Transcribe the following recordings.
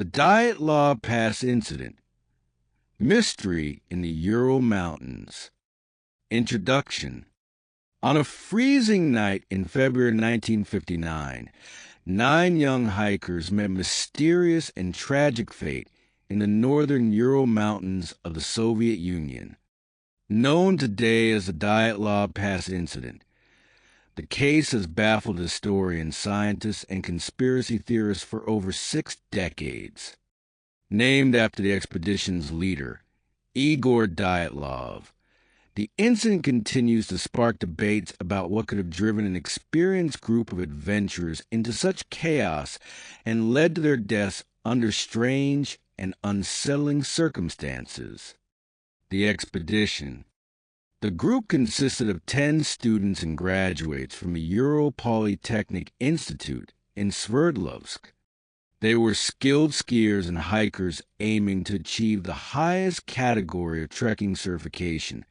The Dyatlov Pass Incident. Mystery in the Ural Mountains. Introduction. On a freezing night in February 1959, 9 young hikers met mysterious and tragic fate in the northern Ural Mountains of the Soviet Union. Known today as the Dyatlov Pass Incident, the case has baffled historians, scientists, and conspiracy theorists for over 6 decades. Named after the expedition's leader, Igor Dyatlov, the incident continues to spark debates about what could have driven an experienced group of adventurers into such chaos and led to their deaths under strange and unsettling circumstances. The expedition. The group consisted of 10 students and graduates from the Ural Polytechnic Institute in Sverdlovsk. They were skilled skiers and hikers aiming to achieve the highest category of trekking certification,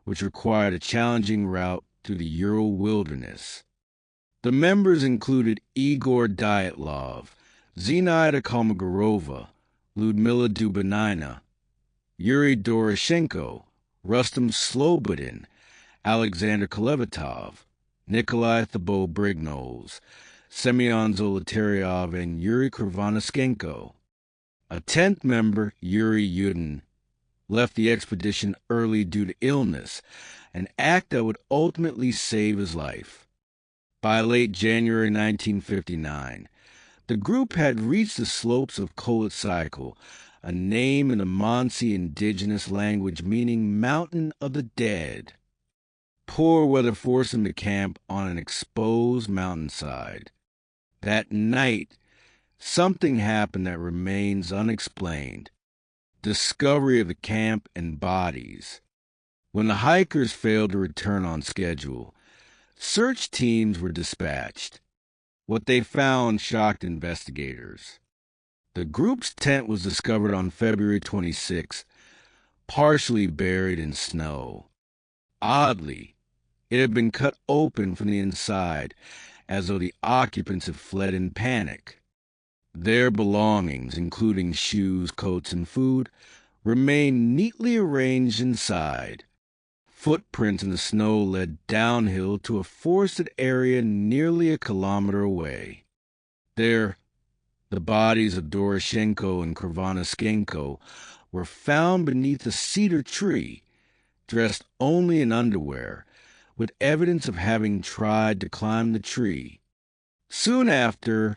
which required a challenging route through the Ural wilderness. The members included Igor Dyatlov, Zinaida Kolmogorova, Lyudmila Dubinina, Yuri Doroshenko, Rustam Slobodin, Alexander Kolevatov, Nikolai Thibault-Brignoles, Semyon Zolotaryov, and Yuri Krivonischenko. A 10th member, Yuri Yudin, left the expedition early due to illness, an act that would ultimately save his life. By late January 1959, the group had reached the slopes of Koletskaya, a name in the Mansi indigenous language meaning mountain of the dead. Poor weather forced them to camp on an exposed mountainside. That night, something happened that remains unexplained. Discovery of the camp and bodies. When the hikers failed to return on schedule, search teams were dispatched. What they found shocked investigators. The group's tent was discovered on February 26, partially buried in snow. Oddly, it had been cut open from the inside, as though the occupants had fled in panic. Their belongings, including shoes, coats, and food, remained neatly arranged inside. Footprints in the snow led downhill to a forested area nearly a kilometer away. There, the bodies of Doroshenko and Krivonischenko were found beneath a cedar tree, dressed only in underwear, with evidence of having tried to climb the tree. Soon after,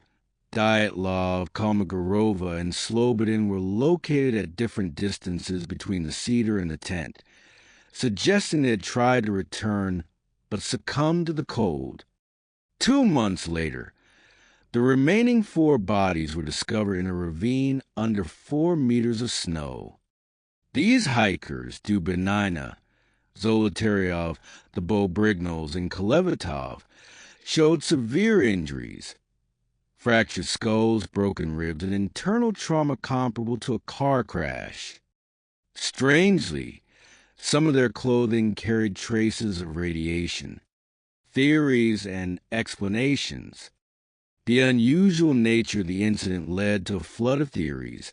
Dyatlov, Kolmogorova, and Slobodin were located at different distances between the cedar and the tent, suggesting they had tried to return but succumbed to the cold. 2 months later, the remaining 4 bodies were discovered in a ravine under 4 meters of snow. These hikers, Dubinina, Zolotaryov, Thibault-Brignoles, and Kolevatov, showed severe injuries, fractured skulls, broken ribs, and internal trauma comparable to a car crash. Strangely, some of their clothing carried traces of radiation. Theories and explanations. The unusual nature of the incident led to a flood of theories,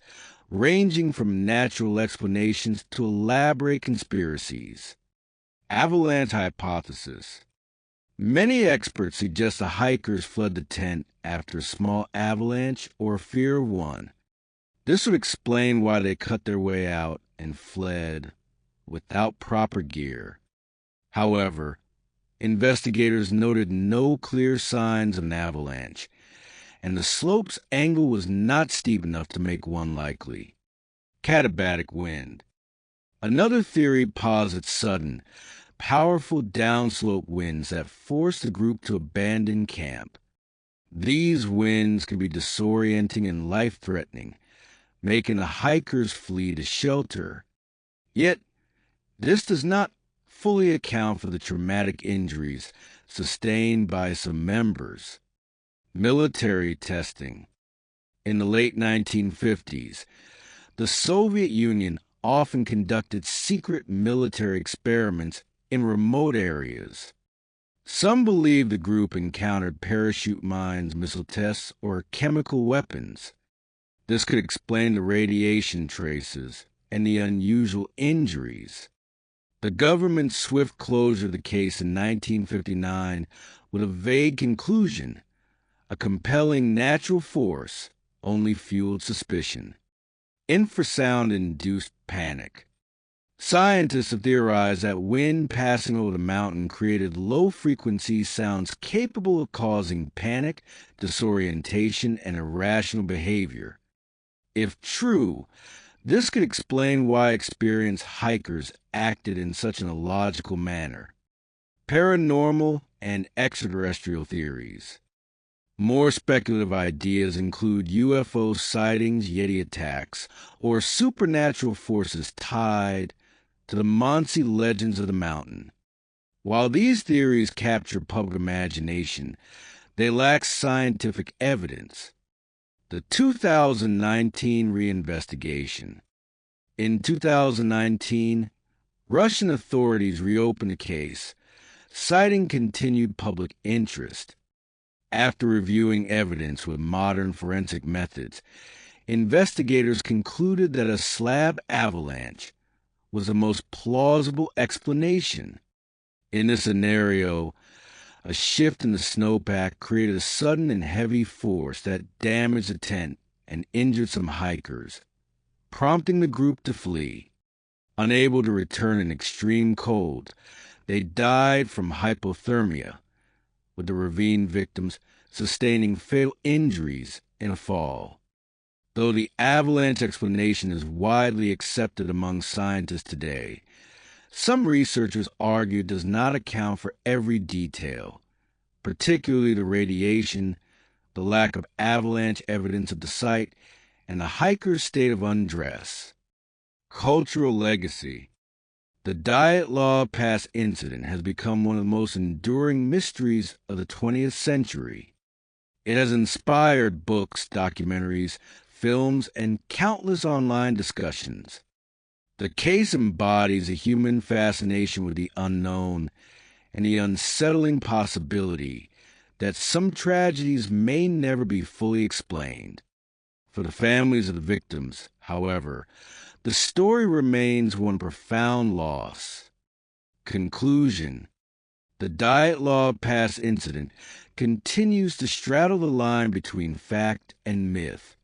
ranging from natural explanations to elaborate conspiracies. Avalanche hypothesis. Many experts suggest the hikers fled the tent after a small avalanche or fear of one. This would explain why they cut their way out and fled without proper gear. However, investigators noted no clear signs of an avalanche, and the slope's angle was not steep enough to make one likely. Katabatic wind. Another theory posits sudden, powerful downslope winds that forced the group to abandon camp. These winds can be disorienting and life-threatening, making the hikers flee to shelter. Yet, this does not fully account for the traumatic injuries sustained by some members. Military testing. In the late 1950s, the Soviet Union often conducted secret military experiments in remote areas. Some believe the group encountered parachute mines, missile tests, or chemical weapons. This could explain the radiation traces and the unusual injuries. The government's swift closure of the case in 1959 with a vague conclusion, a compelling natural force, only fueled suspicion. Infrasound-induced panic. Scientists have theorized that wind passing over the mountain created low-frequency sounds capable of causing panic, disorientation, and irrational behavior. If true, this could explain why experienced hikers acted in such an illogical manner. Paranormal and extraterrestrial theories. More speculative ideas include UFO sightings, Yeti attacks, or supernatural forces tied to the Munsee legends of the mountain. While these theories capture public imagination, they lack scientific evidence. The 2019 reinvestigation. In 2019, Russian authorities reopened the case, citing continued public interest. After reviewing evidence with modern forensic methods, investigators concluded that a slab avalanche was the most plausible explanation. In this scenario, a shift in the snowpack created a sudden and heavy force that damaged the tent and injured some hikers, prompting the group to flee. Unable to return in extreme cold, they died from hypothermia, with the ravine victims sustaining fatal injuries in a fall. Though the avalanche explanation is widely accepted among scientists today, some researchers argue it does not account for every detail, particularly the radiation, the lack of avalanche evidence at the site, and the hiker's state of undress. Cultural legacy. The Dyatlov Pass incident has become one of the most enduring mysteries of the 20th century. It has inspired books, documentaries, films, and countless online discussions. The case embodies a human fascination with the unknown and the unsettling possibility that some tragedies may never be fully explained. For the families of the victims, however, the story remains one profound loss. Conclusion. The Dyatlov Pass incident continues to straddle the line between fact and myth.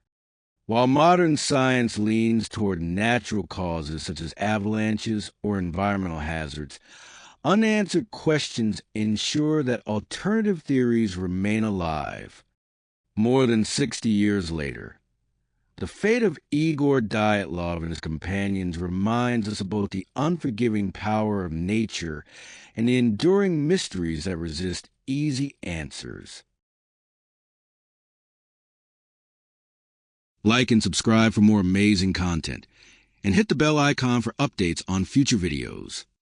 While modern science leans toward natural causes such as avalanches or environmental hazards, unanswered questions ensure that alternative theories remain alive. More than 60 years later, the fate of Igor Dyatlov and his companions reminds us of both the unforgiving power of nature and the enduring mysteries that resist easy answers. Like and subscribe for more amazing content, and hit the bell icon for updates on future videos.